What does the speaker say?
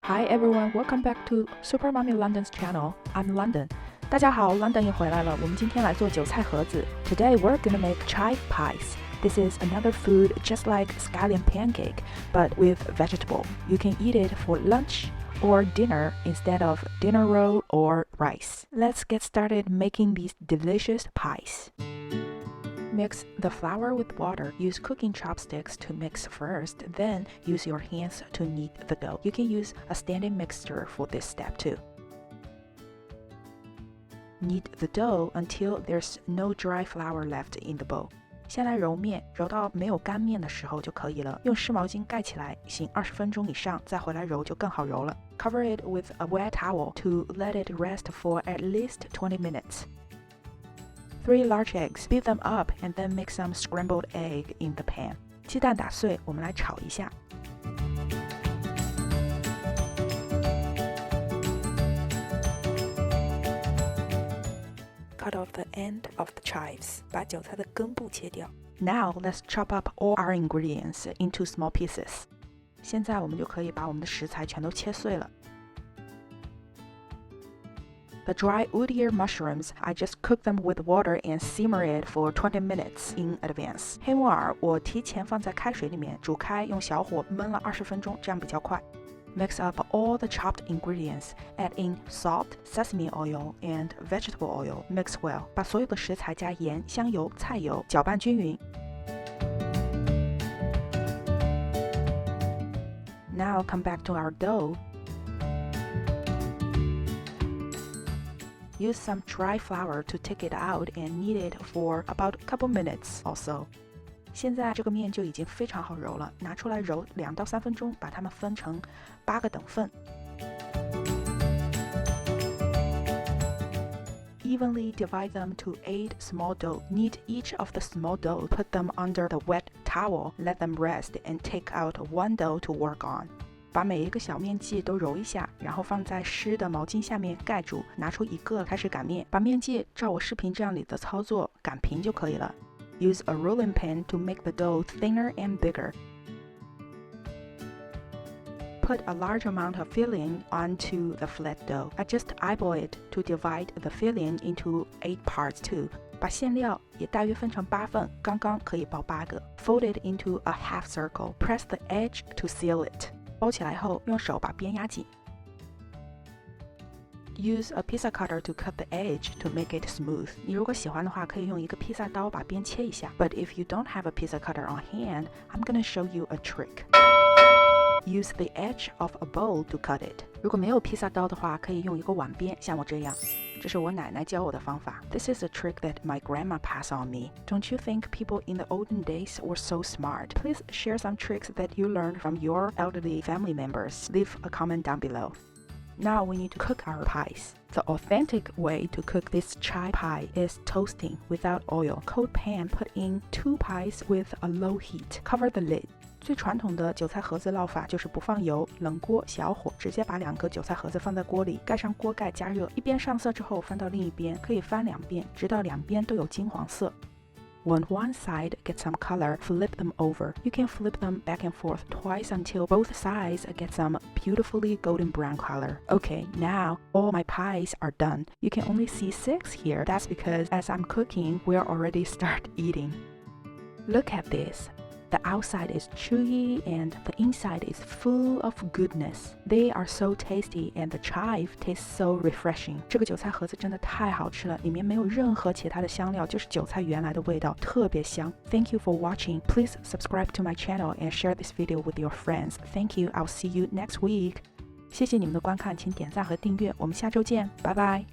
Hi everyone, welcome back to Super Mommy London's channel. I'm London. 大家好 ，London 又回来了。我们今天来做韭菜盒子。Today we're gonna make chive pies. This is another food just like scallion pancake, but with vegetable. You can eat it for lunch or dinner instead of dinner roll or rice. Let's get started making these delicious pies. Mix the flour with water. Use cooking chopsticks to mix first, then use your hands to knead the dough. You can use a standing mixer for this step too. Knead the dough until there's no dry flour left in the bowl. 先来揉面，揉到没有干面的时候就可以了。用湿毛巾盖起来，醒20分钟以上，再回来揉就更好揉了。Cover it with a wet towel to let it rest for at least 20 minutes. 3 large eggs, beat them up and then mix some scrambled egg in the pan. 鸡蛋打碎，我们来炒一下。Cut off the end of the chives. 把韭菜的根部切掉。Now let's chop up all our ingredients into small pieces. 现在我们就可以把我们的食材全都切碎了。The dry wood ear mushrooms, I just cook them with water and simmer it for 20 minutes in advance. 黑木耳我提前放在开水里面煮开，用小火焖了20分钟，这样比较快。Mix up all the chopped ingredients. Add in salt, sesame oil, and vegetable oil. Mix well. 把所有的食材加盐、香油、菜油搅拌均匀。Now come back to our dough.Use some dry flour to take it out and knead it for about a couple minutes also. 现在这个面就已经非常好揉了，拿出来揉2到3分钟，把它们分成8个等份。Evenly divide them to 8 small dough. Knead each of the small dough, put them under the wet towel, let them rest, and take out one dough to work on.把每一个小面剂都揉一下，然后放在湿的毛巾下面盖住，拿出一个开始擀面。把面剂照我视频这样里的操作擀平就可以了。Use a rolling pin to make the dough thinner and bigger. Put a large amount of filling onto the flat dough. I just eyeball it to divide the filling into 8 parts too. 把馅料也大约分成8份，刚刚可以包8个。Fold it into a half circle. Press the edge to seal it.包起来后，用手把边压紧。Use a pizza cutter to cut the edge to make it smooth. 你如果喜欢的话，可以用一个披萨刀把边切一下。But if you don't have a pizza cutter on hand, I'm gonna show you a trick. Use the edge of a bowl to cut it. 如果没有披萨刀的话，可以用一个碗边，像我这样。这是我奶奶教我的方法。This is a trick that my grandma passed on me. Don't you think people in the olden days were so smart? Please share some tricks that you learned from your elderly family members. Leave a comment down below. Now we need to cook our pies. The authentic way to cook this chive pie is toasting without oil. Cold pan, put in 2 pies with a low heat. Cover the lid.最传统的韭菜盒子烙法就是不放油，冷锅小火，直接把2个韭菜盒子放在锅里，盖上锅盖加热，一边上色之后翻到另一边，可以翻2遍，直到2边都有金黄色。When one side gets some color, flip them over. You can flip them back and forth twice until both sides get some beautifully golden brown color. Okay, now all my pies are done. You can only see 6 here. That's because as I'm cooking, we'll already start eating. Look at this.The outside is chewy and the inside is full of goodness. They are so tasty and the chive tastes so refreshing. 这个韭菜盒子真的太好吃了，里面没有任何其他的香料，就是韭菜原来的味道，特别香。Thank you for watching. Please subscribe to my channel and share this video with your friends. Thank you. I'll see you next week. 谢谢你们的观看，请点赞和订阅，我们下周见，拜拜。